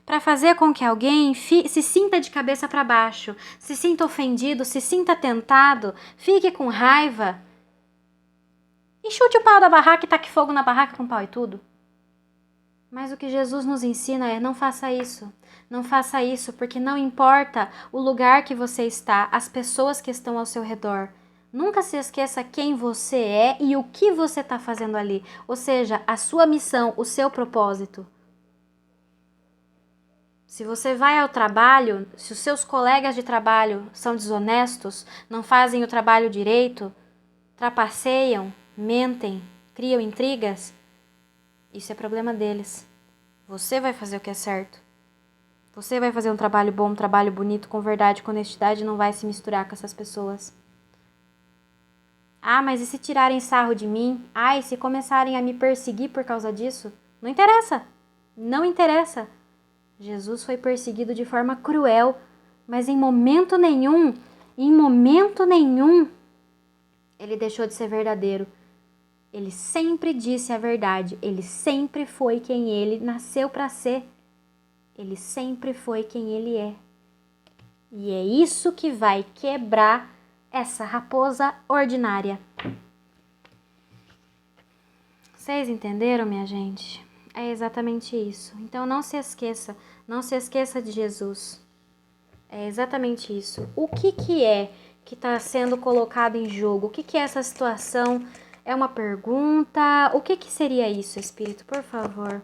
Para fazer com que alguém se sinta de cabeça para baixo, se sinta ofendido, se sinta tentado, fique com raiva e chute o pau da barraca e taque fogo na barraca com pau e tudo. Mas o que Jesus nos ensina é: não faça isso. Não faça isso, porque não importa o lugar que você está, as pessoas que estão ao seu redor. Nunca se esqueça quem você é e o que você está fazendo ali. Ou seja, a sua missão, o seu propósito. Se você vai ao trabalho, se os seus colegas de trabalho são desonestos, não fazem o trabalho direito, trapaceiam, mentem, criam intrigas, isso é problema deles. Você vai fazer o que é certo. Você vai fazer um trabalho bom, um trabalho bonito, com verdade, com honestidade, e não vai se misturar com essas pessoas. Ah, mas e se tirarem sarro de mim? Ah, e se começarem a me perseguir por causa disso? Não interessa. Não interessa. Jesus foi perseguido de forma cruel, mas em momento nenhum, ele deixou de ser verdadeiro. Ele sempre disse a verdade. Ele sempre foi quem ele nasceu para ser. Ele sempre foi quem ele é. E é isso que vai quebrar essa raposa ordinária. Vocês entenderam, minha gente? É exatamente isso. Então não se esqueça de Jesus. É exatamente isso. O que é que está sendo colocado em jogo? O que é essa situação? É uma pergunta? O que seria isso, Espírito? Por favor.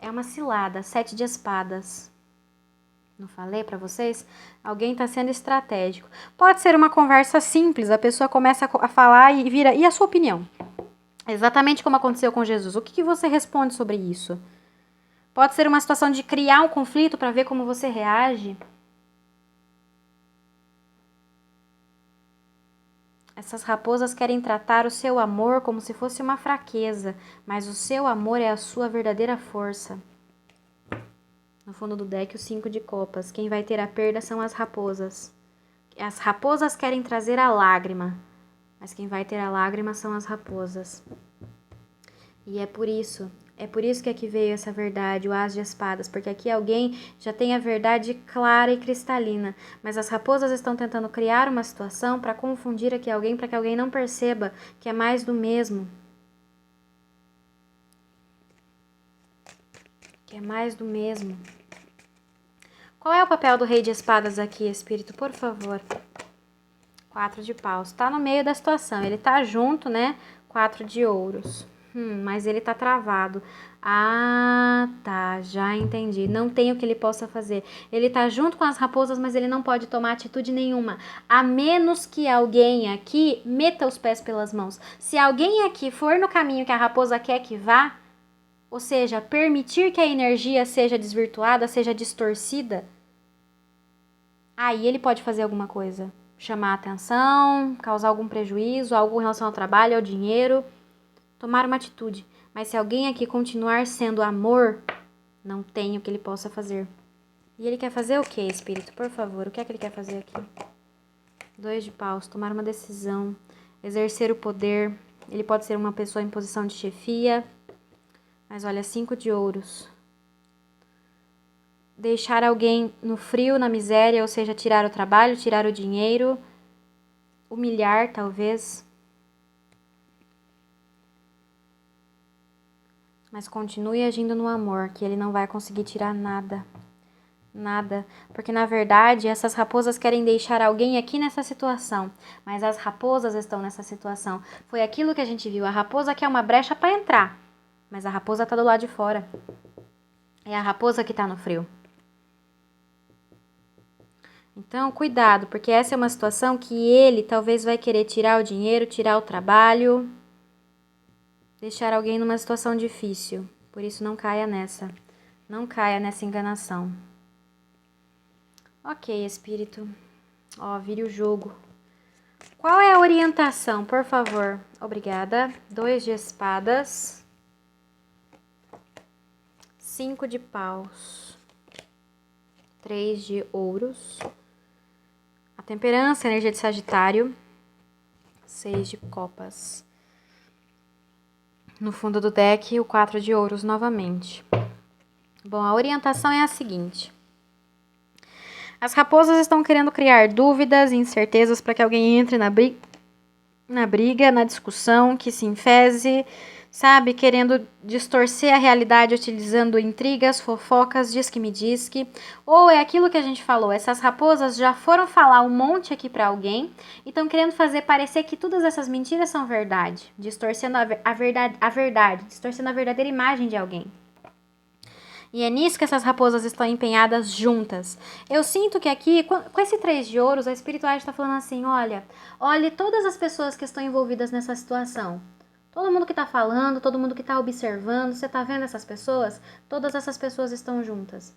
É uma cilada, 7 de espadas. Não falei pra vocês? Alguém está sendo estratégico. Pode ser uma conversa simples, a pessoa começa a falar e vira, e a sua opinião? Exatamente como aconteceu com Jesus. O que você responde sobre isso? Pode ser uma situação de criar um conflito para ver como você reage. Essas raposas querem tratar o seu amor como se fosse uma fraqueza, mas o seu amor é a sua verdadeira força. No fundo do deck, o 5 de copas. Quem vai ter a perda são as raposas. As raposas querem trazer a lágrima, mas quem vai ter a lágrima são as raposas. E é por isso que aqui veio essa verdade, o As de Espadas, porque aqui alguém já tem a verdade clara e cristalina, mas as raposas estão tentando criar uma situação para confundir aqui alguém, para que alguém não perceba que é mais do mesmo. Que é mais do mesmo. Qual é o papel do Rei de Espadas aqui, Espírito? Por favor. 4 de paus. Tá no meio da situação. Ele tá junto, né? 4 de ouros. Mas ele tá travado. Ah, tá. Já entendi. Não tem o que ele possa fazer. Ele tá junto com as raposas, mas ele não pode tomar atitude nenhuma. A menos que alguém aqui meta os pés pelas mãos. Se alguém aqui for no caminho que a raposa quer que vá, ou seja, permitir que a energia seja desvirtuada, seja distorcida, aí ele pode fazer alguma coisa. Chamar a atenção, causar algum prejuízo, algo em relação ao trabalho, ao dinheiro, tomar uma atitude. Mas se alguém aqui continuar sendo amor, não tem o que ele possa fazer. E ele quer fazer o que, Espírito? Por favor, o que é que ele quer fazer aqui? 2 de paus, tomar uma decisão, exercer o poder. Ele pode ser uma pessoa em posição de chefia, mas olha, 5 de ouros. Deixar alguém no frio, na miséria, ou seja, tirar o trabalho, tirar o dinheiro, humilhar, talvez. Mas continue agindo no amor, que ele não vai conseguir tirar nada. Nada. Porque, na verdade, essas raposas querem deixar alguém aqui nessa situação. Mas as raposas estão nessa situação. Foi aquilo que a gente viu. A raposa quer uma brecha para entrar. Mas a raposa tá do lado de fora. É a raposa que tá no frio. Então, cuidado, porque essa é uma situação que ele talvez vai querer tirar o dinheiro, tirar o trabalho, deixar alguém numa situação difícil. Por isso, não caia nessa. Não caia nessa enganação. Ok, Espírito. Ó, vire o jogo. Qual é a orientação, por favor? Obrigada. 2 de espadas. 5 de paus. 3 de ouros. A temperança, energia de Sagitário. 6 de copas. No fundo do deck, o 4 de ouros novamente. Bom, a orientação é a seguinte. As raposas estão querendo criar dúvidas e incertezas para que alguém entre na briga, na discussão, que se enfeze, sabe? Querendo distorcer a realidade utilizando intrigas, fofocas, diz que me diz que. Ou é aquilo que a gente falou, essas raposas já foram falar um monte aqui para alguém e estão querendo fazer parecer que todas essas mentiras são verdade, distorcendo a verdade, distorcendo a verdadeira imagem de alguém. E é nisso que essas raposas estão empenhadas juntas. Eu sinto que aqui, com esse 3 de ouros, a espiritualidade está falando assim, olhe todas as pessoas que estão envolvidas nessa situação. Todo mundo que está falando, todo mundo que está observando, você está vendo essas pessoas? Todas essas pessoas estão juntas.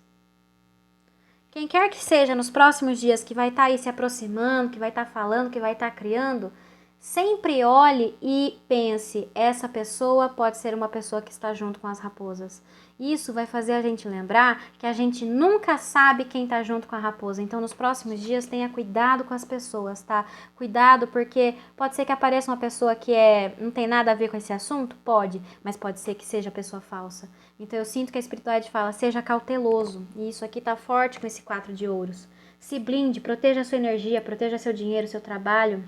Quem quer que seja nos próximos dias que vai estar aí se aproximando, que vai estar falando, que vai estar criando, sempre olhe e pense, essa pessoa pode ser uma pessoa que está junto com as raposas. Isso vai fazer a gente lembrar que a gente nunca sabe quem está junto com a raposa. Então, nos próximos dias, tenha cuidado com as pessoas, tá? Cuidado, porque pode ser que apareça uma pessoa que não tem nada a ver com esse assunto? Pode, mas pode ser que seja pessoa falsa. Então, eu sinto que a espiritualidade fala, seja cauteloso. E isso aqui tá forte com esse 4 de ouros. Se blinde, proteja a sua energia, proteja seu dinheiro, seu trabalho.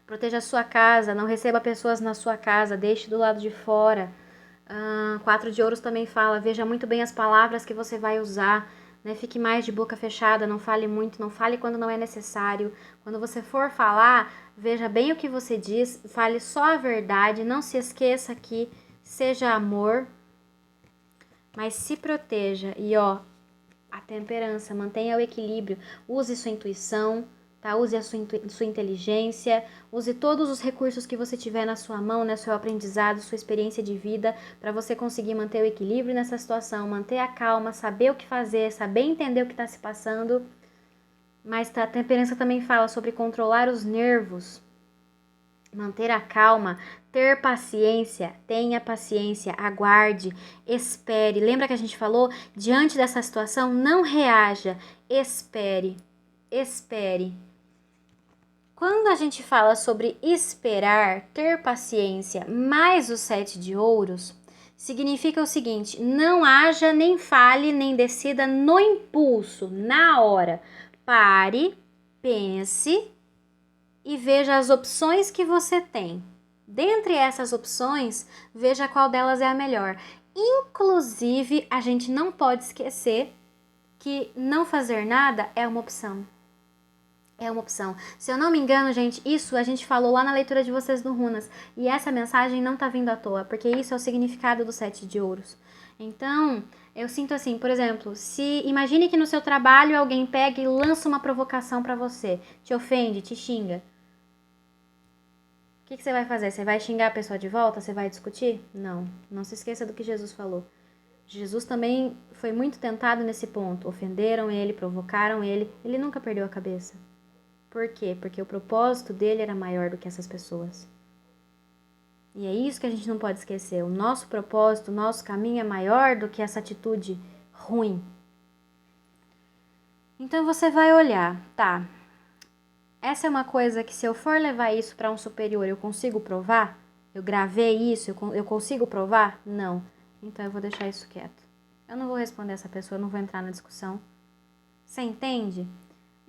Proteja a sua casa, não receba pessoas na sua casa, deixe do lado de fora. 4 de ouros também fala, veja muito bem as palavras que você vai usar, né? Fique mais de boca fechada, não fale muito, não fale quando não é necessário. Quando você for falar, veja bem o que você diz, fale só a verdade, não se esqueça que seja amor, mas se proteja. E a temperança, mantenha o equilíbrio, use sua intuição, tá? Use a sua inteligência, use todos os recursos que você tiver na sua mão, né? Seu aprendizado, sua experiência de vida, para você conseguir manter o equilíbrio nessa situação, manter a calma, saber o que fazer, saber entender o que está se passando. Mas a temperança também fala sobre controlar os nervos, manter a calma, ter paciência, tenha paciência, aguarde, espere. Lembra que a gente falou? Diante dessa situação, não reaja, espere, espere. Quando a gente fala sobre esperar, ter paciência, mais o 7 de ouros, significa o seguinte, não haja, nem fale, nem decida no impulso, na hora. Pare, pense e veja as opções que você tem. Dentre essas opções, veja qual delas é a melhor. Inclusive, a gente não pode esquecer que não fazer nada é uma opção. É uma opção. Se eu não me engano, gente, isso a gente falou lá na leitura de vocês do Runas. E essa mensagem não tá vindo à toa, porque isso é o significado do 7 de ouros. Então, eu sinto assim, por exemplo, se imagine que no seu trabalho alguém pega e lança uma provocação pra você, te ofende, te xinga. O que você vai fazer? Você vai xingar a pessoa de volta? Você vai discutir? Não. Não se esqueça do que Jesus falou. Jesus também foi muito tentado nesse ponto. Ofenderam ele, provocaram ele. Ele nunca perdeu a cabeça. Por quê? Porque o propósito dele era maior do que essas pessoas. E é isso que a gente não pode esquecer. O nosso propósito, o nosso caminho é maior do que essa atitude ruim. Então você vai olhar, tá? Essa é uma coisa que se eu for levar isso para um superior, eu consigo provar? Eu gravei isso, eu consigo provar? Não. Então eu vou deixar isso quieto. Eu não vou responder essa pessoa, eu não vou entrar na discussão. Você entende?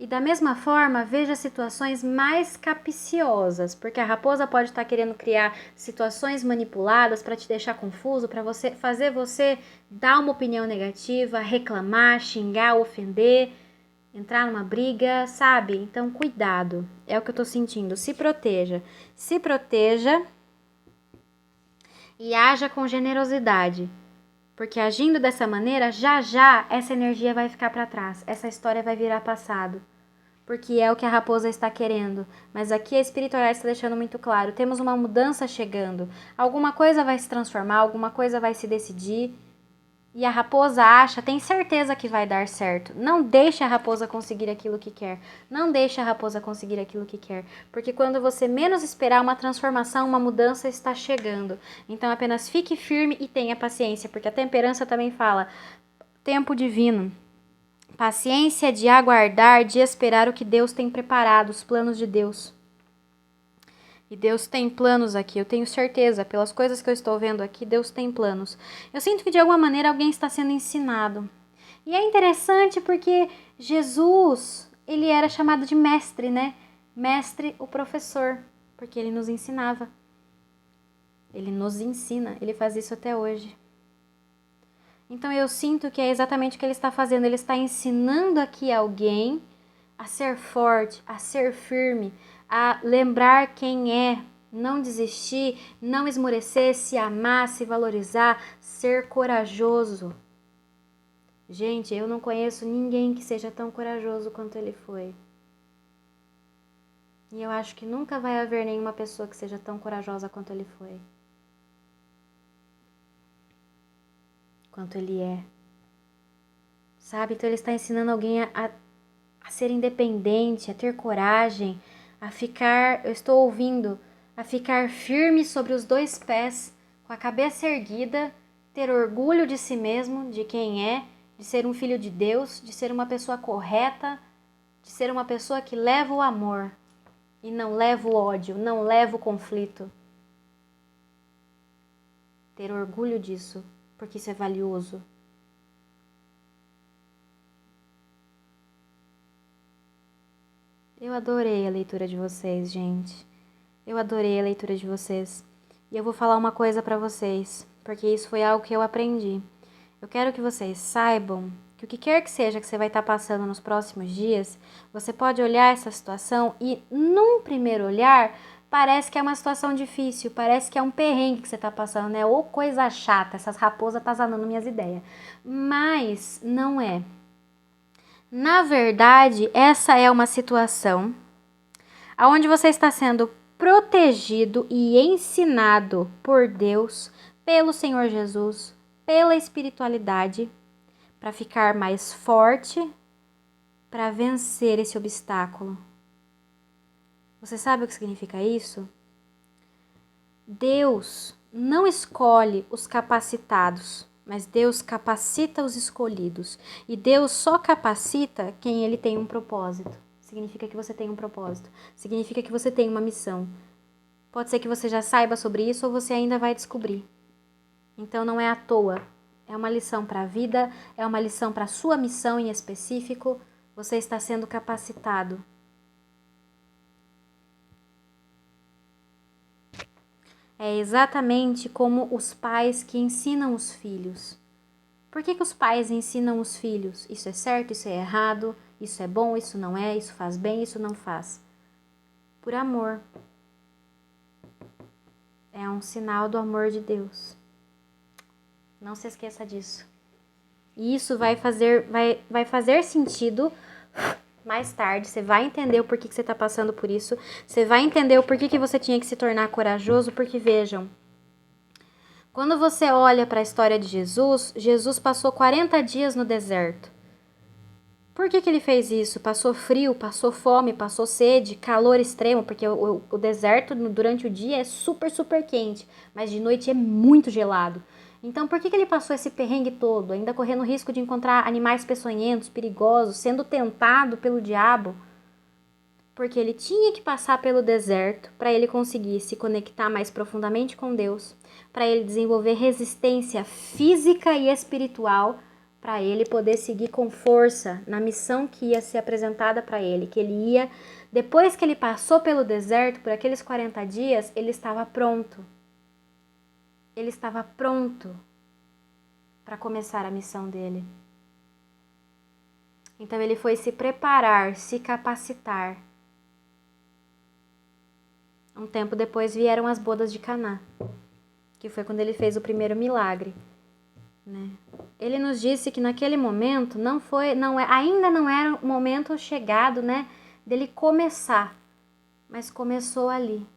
E da mesma forma, veja situações mais capciosas, porque a raposa pode estar querendo criar situações manipuladas para te deixar confuso, para você fazer você dar uma opinião negativa, reclamar, xingar, ofender, entrar numa briga, sabe? Então, cuidado. É o que eu tô sentindo. Se proteja. Se proteja e haja com generosidade. Porque agindo dessa maneira, já já essa energia vai ficar para trás. Essa história vai virar passado. Porque é o que a raposa está querendo. Mas aqui a espiritualidade está deixando muito claro. Temos uma mudança chegando. Alguma coisa vai se transformar, alguma coisa vai se decidir. E a raposa acha, tem certeza que vai dar certo. Não deixe a raposa conseguir aquilo que quer. Não deixe a raposa conseguir aquilo que quer. Porque quando você menos esperar, uma transformação, uma mudança está chegando. Então apenas fique firme e tenha paciência. Porque a temperança também fala, tempo divino. Paciência de aguardar, de esperar o que Deus tem preparado, os planos de Deus. E Deus tem planos aqui, eu tenho certeza, pelas coisas que eu estou vendo aqui, Deus tem planos. Eu sinto que de alguma maneira alguém está sendo ensinado. E é interessante porque Jesus, ele era chamado de mestre, né? Mestre, o professor, porque ele nos ensinava. Ele nos ensina, ele faz isso até hoje. Então eu sinto que é exatamente o que ele está fazendo. Ele está ensinando aqui alguém a ser forte, a ser firme, a lembrar quem é, não desistir, não esmorecer, se amar, se valorizar, ser corajoso. Gente, eu não conheço ninguém que seja tão corajoso quanto ele foi. E eu acho que nunca vai haver nenhuma pessoa que seja tão corajosa quanto ele foi. Quanto ele é. sabe? Então ele está ensinando alguém a ser independente, a ter coragem, a ficar, eu estou ouvindo, a ficar firme sobre os 2 pés, com a cabeça erguida, ter orgulho de si mesmo, de quem é, de ser um filho de Deus, de ser uma pessoa correta, de ser uma pessoa que leva o amor e não leva o ódio, não leva o conflito. Ter orgulho disso, porque isso é valioso. Eu adorei a leitura de vocês, gente. Eu adorei a leitura de vocês. E eu vou falar uma coisa pra vocês, porque isso foi algo que eu aprendi. Eu quero que vocês saibam que o que quer que seja que você vai estar passando nos próximos dias, você pode olhar essa situação e, num primeiro olhar, parece que é uma situação difícil, parece que é um perrengue que você está passando, né? Ou coisa chata, essas raposas atazanando minhas ideias. Mas não é. Na verdade, essa é uma situação onde você está sendo protegido e ensinado por Deus, pelo Senhor Jesus, pela espiritualidade, para ficar mais forte, para vencer esse obstáculo. Você sabe o que significa isso? Deus não escolhe os capacitados, mas Deus capacita os escolhidos. E Deus só capacita quem ele tem um propósito. Significa que você tem um propósito. Significa que você tem uma missão. Pode ser que você já saiba sobre isso ou você ainda vai descobrir. Então não é à toa. É uma lição para a vida, é uma lição para a sua missão em específico. Você está sendo capacitado. É exatamente como os pais que ensinam os filhos. Por que os pais ensinam os filhos? Isso é certo, isso é errado, isso é bom, isso não é, isso faz bem, isso não faz. Por amor. É um sinal do amor de Deus. Não se esqueça disso. E isso vai fazer sentido mais tarde. Você vai entender o porquê que você está passando por isso. Você vai entender o porquê que você tinha que se tornar corajoso. Porque vejam, quando você olha para a história de Jesus, Jesus passou 40 dias no deserto. Por que ele fez isso? Passou frio, passou fome, passou sede, calor extremo, porque o deserto durante o dia é super, super quente, mas de noite é muito gelado. Então, por que ele passou esse perrengue todo, ainda correndo risco de encontrar animais peçonhentos, perigosos, sendo tentado pelo diabo? Porque ele tinha que passar pelo deserto para ele conseguir se conectar mais profundamente com Deus, para ele desenvolver resistência física e espiritual, para ele poder seguir com força na missão que ia ser apresentada para ele, que ele ia, depois que ele passou pelo deserto, por aqueles 40 dias, ele estava pronto. Ele estava pronto para começar a missão dele. Então ele foi se preparar, se capacitar. Um tempo depois vieram as bodas de Caná, que foi quando ele fez o primeiro milagre, né? Ele nos disse que naquele momento ainda não era o momento chegado, né, dele começar, mas começou ali.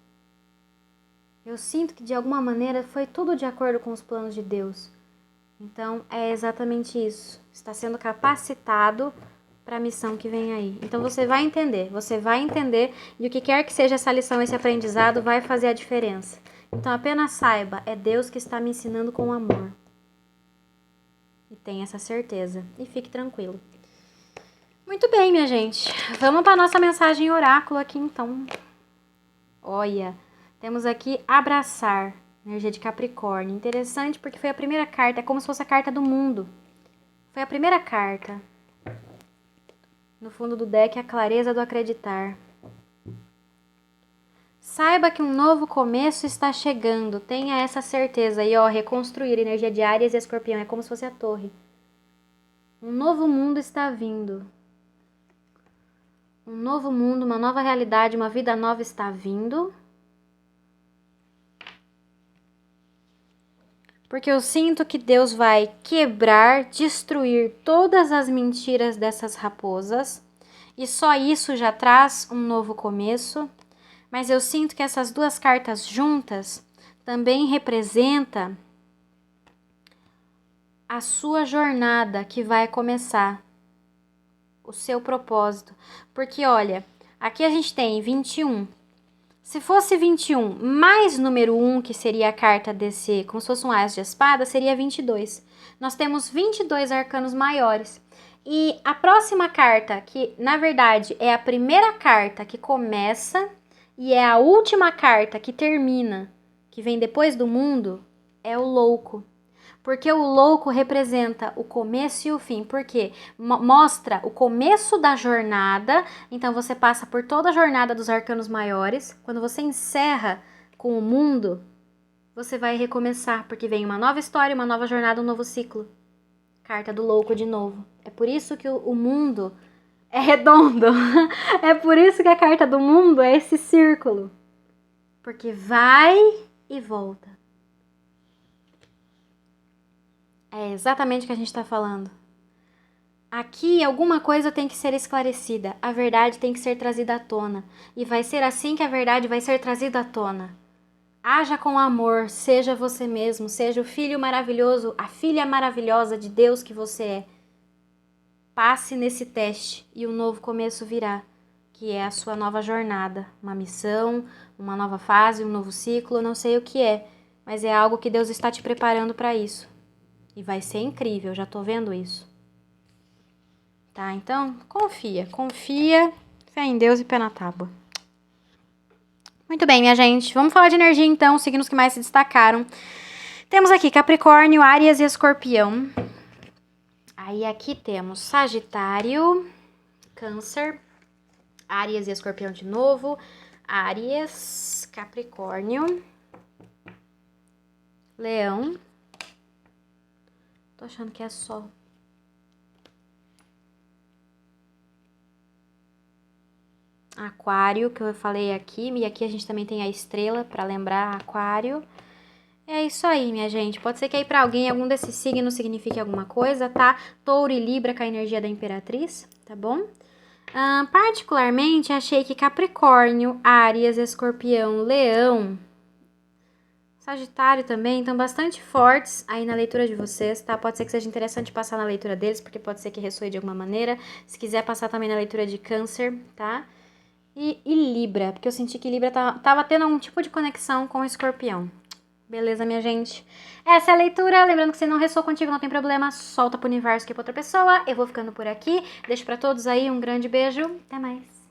Eu sinto que de alguma maneira foi tudo de acordo com os planos de Deus. Então é exatamente isso. Está sendo capacitado para a missão que vem aí. Então você vai entender e o que quer que seja essa lição, esse aprendizado vai fazer a diferença. Então apenas saiba, é Deus que está me ensinando com amor. E tenha essa certeza. E fique tranquilo. Muito bem, minha gente. Vamos para a nossa mensagem oráculo aqui, então. Olha, temos aqui abraçar. Energia de Capricórnio. Interessante porque foi a primeira carta. É como se fosse a carta do mundo. Foi a primeira carta. No fundo do deck, a clareza do acreditar. Saiba que um novo começo está chegando. Tenha essa certeza. E ó, reconstruir. Energia de Áries e Escorpião. É como se fosse a torre. Um novo mundo está vindo. Um novo mundo, uma nova realidade, uma vida nova está vindo. Porque eu sinto que Deus vai quebrar, destruir todas as mentiras dessas raposas. E só isso já traz um novo começo. Mas eu sinto que essas duas cartas juntas também representam a sua jornada que vai começar, o seu propósito. Porque, olha, aqui a gente tem 21. Se fosse 21 mais número 1, que seria a carta desse, como se fosse um as de espada, seria 22. Nós temos 22 arcanos maiores. E a próxima carta, que na verdade é a primeira carta que começa e é a última carta que termina, que vem depois do mundo, é o louco. Porque o louco representa o começo e o fim. Porque mostra o começo da jornada. Então você passa por toda a jornada dos arcanos maiores. Quando você encerra com o mundo, você vai recomeçar. Porque vem uma nova história, uma nova jornada, um novo ciclo. Carta do louco de novo. É por isso que o mundo é redondo. É por isso que a carta do mundo é esse círculo. Porque vai e volta. É exatamente o que a gente está falando. Aqui alguma coisa tem que ser esclarecida, a verdade tem que ser trazida à tona. E vai ser assim que a verdade vai ser trazida à tona. Haja com amor, seja você mesmo, seja o filho maravilhoso, a filha maravilhosa de Deus que você é. Passe nesse teste e um novo começo virá, que é a sua nova jornada. Uma missão, uma nova fase, um novo ciclo, eu não sei o que é, mas é algo que Deus está te preparando para isso. E vai ser incrível, já tô vendo isso. Tá, então, confia. Fé em Deus e pé na tábua. Muito bem, minha gente. Vamos falar de energia, então, os signos que mais se destacaram. Temos aqui Capricórnio, Áries e Escorpião. Aí aqui temos Sagitário, Câncer, Áries e Escorpião de novo, Áries, Capricórnio, Leão. Tô achando que é Sol. Aquário, que eu falei aqui, e aqui a gente também tem a estrela para lembrar Aquário. É isso aí, minha gente. Pode ser que aí para alguém algum desses signos signifique alguma coisa, tá? Touro e Libra com a energia da Imperatriz, tá bom? Particularmente, achei que Capricórnio, Áries, Escorpião, Leão, Sagitário também estão bastante fortes aí na leitura de vocês, tá? Pode ser que seja interessante passar na leitura deles, porque pode ser que ressoe de alguma maneira. Se quiser passar também na leitura de Câncer, tá? E Libra, porque eu senti que Libra tava tendo um tipo de conexão com o Escorpião. Beleza, minha gente? Essa é a leitura. Lembrando que se não ressoou contigo, não tem problema. Solta pro universo que é pra outra pessoa. Eu vou ficando por aqui. Deixo pra todos aí um grande beijo. Até mais.